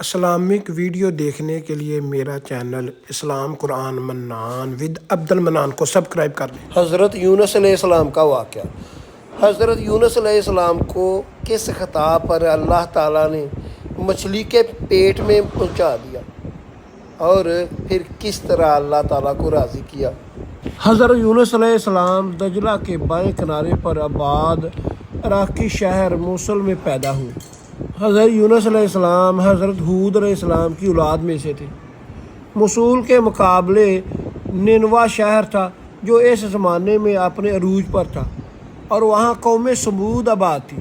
Islamic video دیکھنے کے لیے میرا channel Islam Quran Mannan with عبد المنان کو سبسکرائب کر لیں۔ حضرت یونس علیہ السلام کا واقعہ۔ حضرت یونس علیہ السلام کو کس خطا پر اللہ تعالیٰ نے مچھلی کے پیٹ میں پہنچا دیا اور پھر کس طرح اللہ تعالیٰ کو راضی کیا؟ حضرت یونس علیہ السلام دجلہ کے بائیں کنارے پر آباد عراقی شہر موصل میں پیدا ہوئے۔ حضرت یونس علیہ السلام حضرت ہود علیہ السلام کی اولاد میں سے تھے۔ موصل کے مقابلے نینوا شہر تھا جو اس زمانے میں اپنے عروج پر تھا اور وہاں قوم سمود آباد تھی۔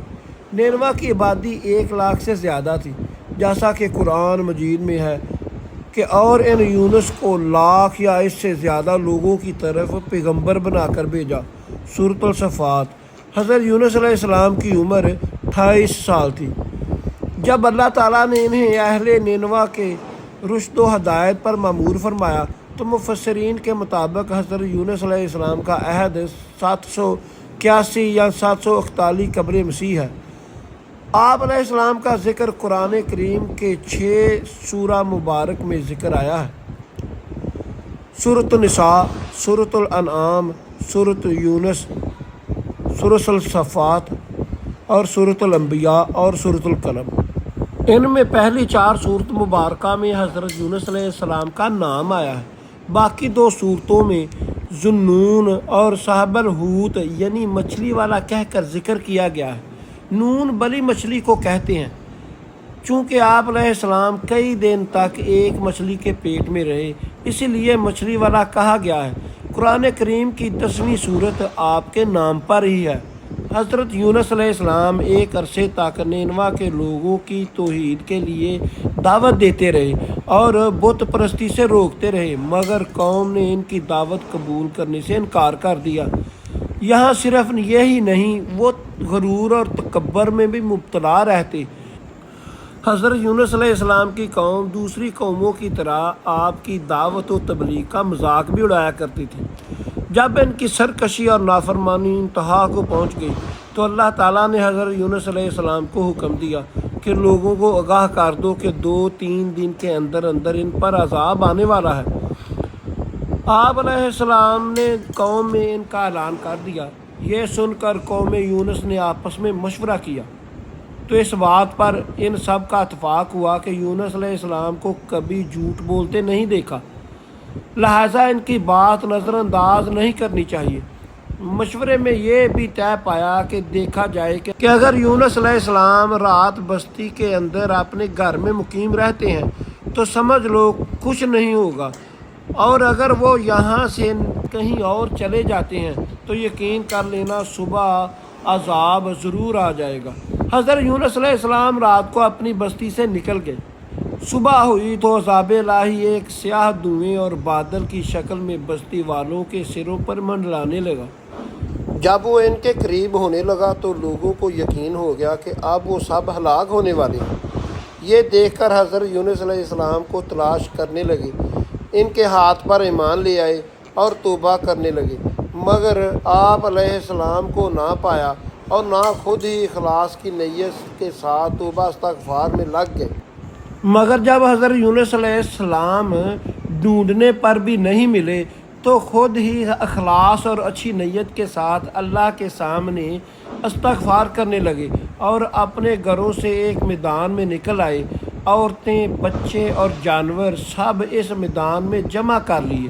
نینوا کی آبادی 1 لاکھ سے زیادہ تھی، جیسا کہ قرآن مجید میں ہے کہ اور ان یونس کو لاکھ یا اس سے زیادہ لوگوں کی طرف پیغمبر بنا کر بھیجا۔ سورۃ الصفات۔ حضرت یونس علیہ السلام کی عمر 28 سال تھی جب اللہ تعالیٰ نے انہیں اہل نینوا کے رشد و ہدایت پر مأمور فرمایا، تو مفسرین کے مطابق حضرت یونس علیہ السلام کا عہد 781 یا 741 قبل مسیح ہے۔ آپ علیہ السلام کا ذکر قرآن کریم کے 6 سورہ مبارک میں ذکر آیا ہے: سورۃ النساء، سورۃ الانعام، سورۃ یونس، سورۃ الصفات اور سورۃ الانبیاء اور سورۃ القلم۔ ان میں پہلی 4 سورت مبارکہ میں حضرت یونس علیہ السلام کا نام آیا ہے۔ باقی 2 سورتوں میں ذُنُّون اور صاحب الحوت یعنی مچھلی والا کہہ کر ذکر کیا گیا ہے۔ نون بلی مچھلی کو کہتے ہیں۔ چونکہ آپ علیہ السلام کئی دن تک ایک مچھلی کے پیٹ میں رہے، اسی لیے مچھلی والا کہا گیا ہے۔ قرآن کریم کی 10ویں سورت آپ کے نام پر ہی ہے۔ حضرت یونس علیہ السلام ایک عرصے تک نینوا کے لوگوں کی توحید کے لیے دعوت دیتے رہے اور بت پرستی سے روکتے رہے، مگر قوم نے ان کی دعوت قبول کرنے سے انکار کر دیا۔ یہاں صرف یہی نہیں، وہ غرور اور تکبر میں بھی مبتلا رہتے۔ حضرت یونس علیہ السلام کی قوم دوسری قوموں کی طرح آپ کی دعوت و تبلیغ کا مذاق بھی اڑایا کرتی تھی۔ جب ان کی سرکشی اور نافرمانی انتہا کو پہنچ گئی تو اللہ تعالیٰ نے حضرت یونس علیہ السلام کو حکم دیا کہ لوگوں کو آگاہ کر دو کہ 2-3 دن کے اندر اندر ان پر عذاب آنے والا ہے۔ آپ علیہ السلام نے قوم میں ان کا اعلان کر دیا۔ یہ سن کر قوم یونس نے آپس میں مشورہ کیا تو اس بات پر ان سب کا اتفاق ہوا کہ یونس علیہ السلام کو کبھی جھوٹ بولتے نہیں دیکھا، لہٰذا ان کی بات نظر انداز نہیں کرنی چاہیے۔ مشورے میں یہ بھی طے پایا کہ دیکھا جائے کہ اگر یونس علیہ السلام رات بستی کے اندر اپنے گھر میں مقیم رہتے ہیں تو سمجھ لو کچھ نہیں ہوگا، اور اگر وہ یہاں سے کہیں اور چلے جاتے ہیں تو یقین کر لینا صبح عذاب ضرور آ جائے گا۔ حضرت یونس علیہ السلام رات کو اپنی بستی سے نکل گئے۔ صبح ہوئی تو عذاب الہی ایک سیاہ دھوئیں اور بادل کی شکل میں بستی والوں کے سروں پر منڈلانے لگا۔ جب وہ ان کے قریب ہونے لگا تو لوگوں کو یقین ہو گیا کہ اب وہ سب ہلاک ہونے والے ہیں۔ یہ دیکھ کر حضرت یونس علیہ السلام کو تلاش کرنے لگے، ان کے ہاتھ پر ایمان لے آئے اور توبہ کرنے لگے، مگر آپ علیہ السلام کو نہ پایا اور نہ خود ہی اخلاص کی نیت کے ساتھ توبہ استغفار میں لگ گئے۔ مگر جب حضرت یونس علیہ السلام ڈھونڈنے پر بھی نہیں ملے تو خود ہی اخلاص اور اچھی نیت کے ساتھ اللہ کے سامنے استغفار کرنے لگے اور اپنے گھروں سے ایک میدان میں نکل آئے۔ عورتیں، بچے اور جانور سب اس میدان میں جمع کر لیے۔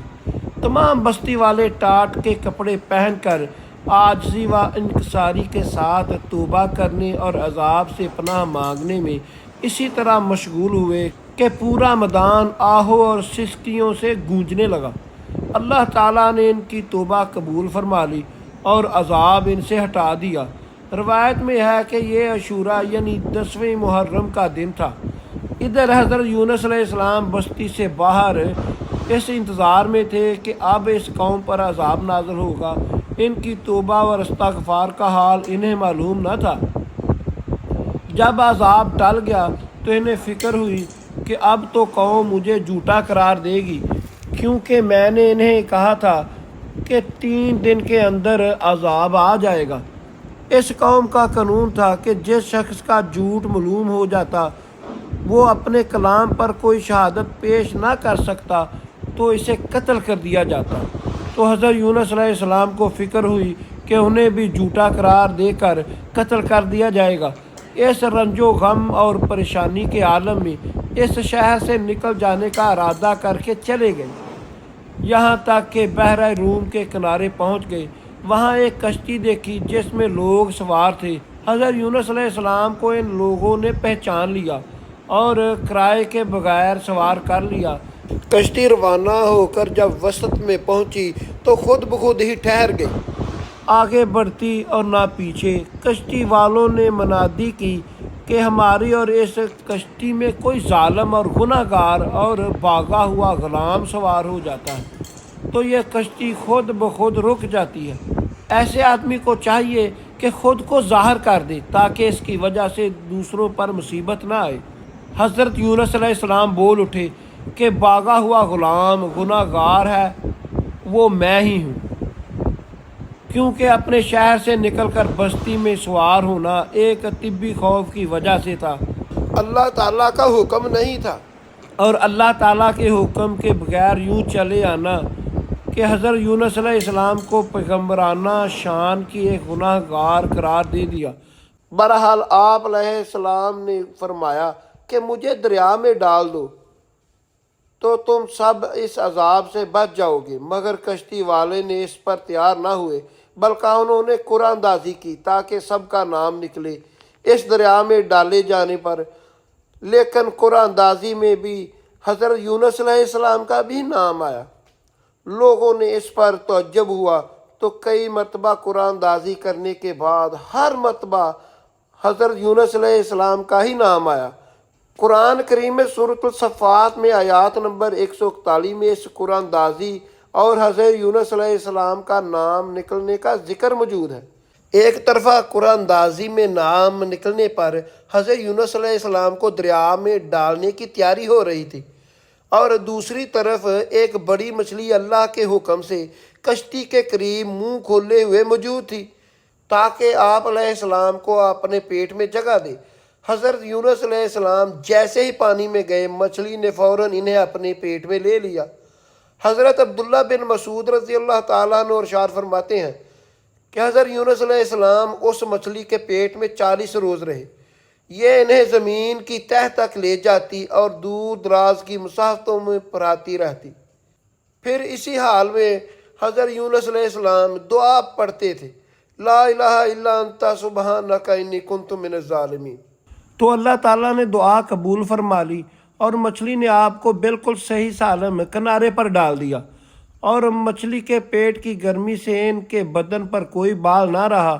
تمام بستی والے ٹاٹ کے کپڑے پہن کر عاجزی و انکساری کے ساتھ توبہ کرنے اور عذاب سے پناہ مانگنے میں اسی طرح مشغول ہوئے کہ پورا میدان آہو اور سسکیوں سے گونجنے لگا۔ اللہ تعالیٰ نے ان کی توبہ قبول فرما لی اور عذاب ان سے ہٹا دیا۔ روایت میں ہے کہ یہ عاشوراء یعنی 10ویں محرم کا دن تھا۔ ادھر حضرت یونس علیہ السلام بستی سے باہر اس انتظار میں تھے کہ اب اس قوم پر عذاب نازل ہوگا۔ ان کی توبہ اور استغفار کا حال انہیں معلوم نہ تھا۔ جب عذاب ٹل گیا تو انہیں فکر ہوئی کہ اب تو قوم مجھے جھوٹا قرار دے گی، کیونکہ میں نے انہیں کہا تھا کہ 3 دن کے اندر عذاب آ جائے گا۔ اس قوم کا قانون تھا کہ جس شخص کا جھوٹ معلوم ہو جاتا وہ اپنے کلام پر کوئی شہادت پیش نہ کر سکتا تو اسے قتل کر دیا جاتا۔ تو حضرت یونس علیہ السلام کو فکر ہوئی کہ انہیں بھی جھوٹا قرار دے کر قتل کر دیا جائے گا۔ اس رنج و غم اور پریشانی کے عالم میں اس شہر سے نکل جانے کا ارادہ کر کے چلے گئے، یہاں تک کہ بحر روم کے کنارے پہنچ گئے۔ وہاں ایک کشتی دیکھی جس میں لوگ سوار تھے۔ حضرت یونس علیہ السلام کو ان لوگوں نے پہچان لیا اور کرائے کے بغیر سوار کر لیا۔ کشتی روانہ ہو کر جب وسط میں پہنچی تو خود بخود ہی ٹھہر گئی، آگے بڑھتی اور نہ پیچھے۔ کشتی والوں نے منادی کی کہ ہماری اور اس کشتی میں کوئی ظالم اور گناہ گار اور بھاگا ہوا غلام سوار ہو جاتا ہے تو یہ کشتی خود بخود رک جاتی ہے۔ ایسے آدمی کو چاہیے کہ خود کو ظاہر کر دے تاکہ اس کی وجہ سے دوسروں پر مصیبت نہ آئے۔ حضرت یونس علیہ السلام بول اٹھے کہ بھاگا ہوا غلام گناہ گار ہے وہ میں ہی ہوں، کیونکہ اپنے شہر سے نکل کر بستی میں سوار ہونا ایک طبی خوف کی وجہ سے تھا، اللہ تعالیٰ کا حکم نہیں تھا۔ اور اللہ تعالیٰ کے حکم کے بغیر یوں چلے آنا کہ حضرت یونس علیہ السلام کو پیغمبرانہ شان کی ایک گناہ گار قرار دے دیا۔ بہرحال آپ علیہ السلام نے فرمایا کہ مجھے دریا میں ڈال دو تو تم سب اس عذاب سے بچ جاؤ گے، مگر کشتی والے نے اس پر تیار نہ ہوئے، بلکہ انہوں نے قرآن اندازی کی تاکہ سب کا نام نکلے اس دریا میں ڈالے جانے پر، لیکن قرآن اندازی میں بھی حضرت یونس علیہ السلام کا بھی نام آیا۔ لوگوں نے اس پر تعجب ہوا تو کئی مرتبہ قرآن اندازی کرنے کے بعد ہر مرتبہ حضرت یونس علیہ السلام کا ہی نام آیا۔ قرآن کریم میں سورۃ الصفات میں آیات نمبر 141 میں اس قرآن اندازی اور حضرت یونس علیہ السلام کا نام نکلنے کا ذکر موجود ہے۔ ایک طرفہ قرآن اندازی میں نام نکلنے پر حضرت یونس علیہ السلام کو دریا میں ڈالنے کی تیاری ہو رہی تھی، اور دوسری طرف ایک بڑی مچھلی اللہ کے حکم سے کشتی کے قریب منہ کھولے ہوئے موجود تھی تاکہ آپ علیہ السلام کو اپنے پیٹ میں جگہ دے۔ حضرت یونس علیہ السلام جیسے ہی پانی میں گئے، مچھلی نے فوراً انہیں اپنے پیٹ میں لے لیا۔ حضرت عبداللہ بن مسعود رضی اللہ تعالیٰ عنہ ارشاد فرماتے ہیں کہ حضرت یونس علیہ السلام اس مچھلی کے پیٹ میں 40 روز رہے، یہ انہیں زمین کی تہہ تک لے جاتی اور دور دراز کی مسافتوں میں پھراتی رہتی۔ پھر اسی حال میں حضرت یونس علیہ السلام دعا پڑھتے تھے، لا الہ الا انت سبحانک انی کنت من الظالمین۔ تو اللہ تعالیٰ نے دعا قبول فرما لی اور مچھلی نے آپ کو بالکل صحیح سالم کنارے پر ڈال دیا، اور مچھلی کے پیٹ کی گرمی سے ان کے بدن پر کوئی بال نہ رہا،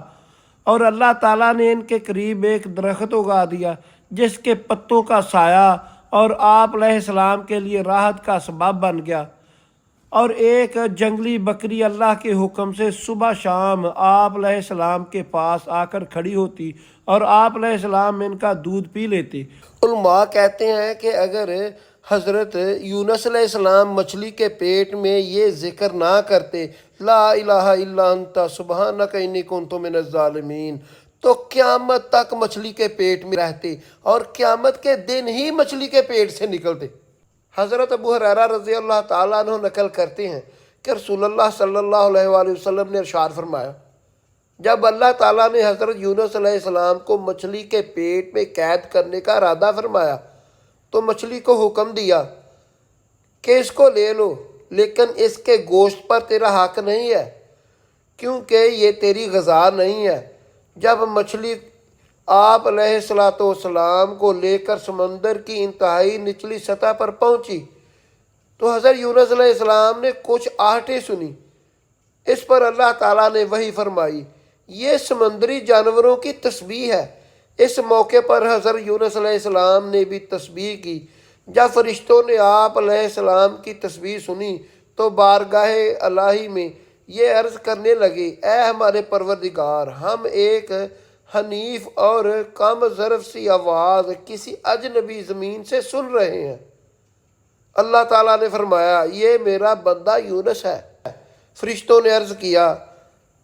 اور اللہ تعالیٰ نے ان کے قریب ایک درخت اگا دیا جس کے پتوں کا سایہ اور آپ علیہ السلام کے لیے راحت کا سبب بن گیا۔ اور ایک جنگلی بکری اللہ کے حکم سے صبح شام آپ علیہ السلام کے پاس آ کر کھڑی ہوتی اور آپ علیہ السلام ان کا دودھ پی لیتے۔ علماء کہتے ہیں کہ اگر حضرت یونس علیہ السلام مچھلی کے پیٹ میں یہ ذکر نہ کرتے، لا الہ الا انت سبحانک انی کنت من الظالمین، تو قیامت تک مچھلی کے پیٹ میں رہتے اور قیامت کے دن ہی مچھلی کے پیٹ سے نکلتے۔ حضرت ابو ہریرہ رضی اللہ تعالیٰ عنہ نقل کرتے ہیں کہ رسول اللہ صلی اللہ علیہ وآلہ وسلم نے ارشاد فرمایا، جب اللہ تعالیٰ نے حضرت یونس علیہ السلام کو مچھلی کے پیٹ میں قید کرنے کا ارادہ فرمایا تو مچھلی کو حکم دیا کہ اس کو لے لو، لیکن اس کے گوشت پر تیرا حق نہیں ہے کیونکہ یہ تیری غذا نہیں ہے۔ جب مچھلی آپ علیہ السلام کو لے کر سمندر کی انتہائی نچلی سطح پر پہنچی تو حضرت یونس علیہ السلام نے کچھ آہٹیں سنی۔ اس پر اللہ تعالیٰ نے وحی فرمائی، یہ سمندری جانوروں کی تسبیح ہے۔ اس موقع پر حضرت یونس علیہ السلام نے بھی تسبیح کی۔ جب فرشتوں نے آپ علیہ السلام کی تسبیح سنی تو بارگاہ الہی میں یہ عرض کرنے لگے، اے ہمارے پروردگار، ہم ایک حنیف اور کم ظرف سی آواز کسی اجنبی زمین سے سن رہے ہیں۔ اللہ تعالیٰ نے فرمایا، یہ میرا بندہ یونس ہے۔ فرشتوں نے عرض کیا،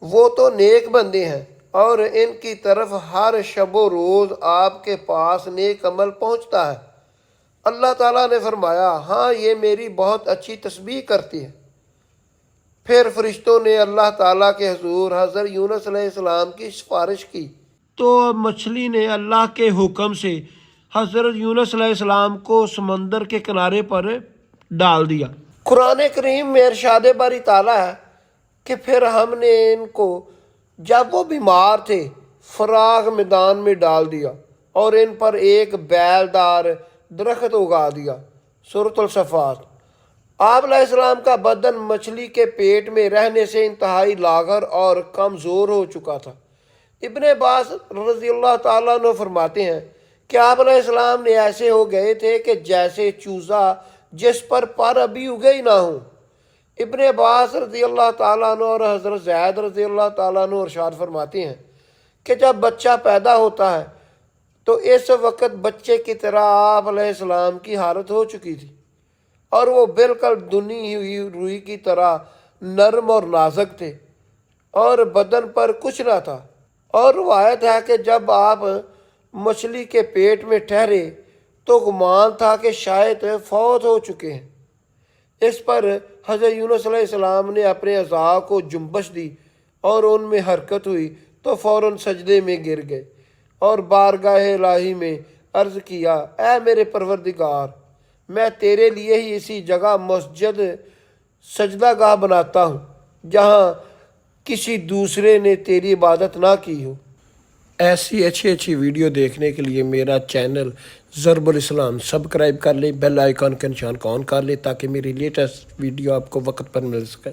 وہ تو نیک بندے ہیں اور ان کی طرف ہر شب و روز آپ کے پاس نیک عمل پہنچتا ہے۔ اللہ تعالیٰ نے فرمایا ہاں یہ میری بہت اچھی تسبیح کرتی ہے۔ پھر فرشتوں نے اللہ تعالیٰ کے حضور حضرت یونس علیہ السلام کی سفارش کی تو مچھلی نے اللہ کے حکم سے حضرت یونس علیہ السلام کو سمندر کے کنارے پر ڈال دیا۔ قرآن کریم میں ارشاد باری تعالیٰ ہے کہ پھر ہم نے ان کو جب وہ بیمار تھے فراغ میدان میں ڈال دیا اور ان پر ایک بیلدار درخت اگا دیا۔ سورۃ الصفات۔ آپ علیہ السلام کا بدن مچھلی کے پیٹ میں رہنے سے انتہائی لاغر اور کمزور ہو چکا تھا۔ ابن عباس رضی اللہ تعالیٰ عنہ فرماتے ہیں کہ آپ علیہ السلام نے ایسے ہو گئے تھے کہ جیسے چوزا جس پر ابھی اگے ہی نہ ہوں۔ ابن عباس رضی اللہ تعالیٰ عنہ اور حضرت زید رضی اللہ تعالیٰ عنہ ارشاد فرماتے ہیں کہ جب بچہ پیدا ہوتا ہے تو اس وقت بچے کی طرح آپ علیہ السلام کی حالت ہو چکی تھی اور وہ بالکل دنی ہوئی روئی کی طرح نرم اور نازک تھے اور بدن پر کچھ نہ تھا۔ اور روایت ہے کہ جب آپ مچھلی کے پیٹ میں ٹھہرے تو گمان تھا کہ شاید فوت ہو چکے ہیں۔ اس پر حضرت یونس علیہ السلام نے اپنے اعضاء کو جنبش دی اور ان میں حرکت ہوئی تو فوراً سجدے میں گر گئے اور بارگاہ الہی میں عرض کیا اے میرے پروردگار، میں تیرے لیے ہی اسی جگہ مسجد سجدہ گاہ بناتا ہوں جہاں کسی دوسرے نے تیری عبادت نہ کی ہو۔ ایسی اچھی ویڈیو دیکھنے کے لیے میرا چینل ضرب الاسلام سبسکرائب کر لیں، بیل آئیکن کا نشان کو آن کر لیں تاکہ میری لیٹسٹ ویڈیو آپ کو وقت پر مل سکے۔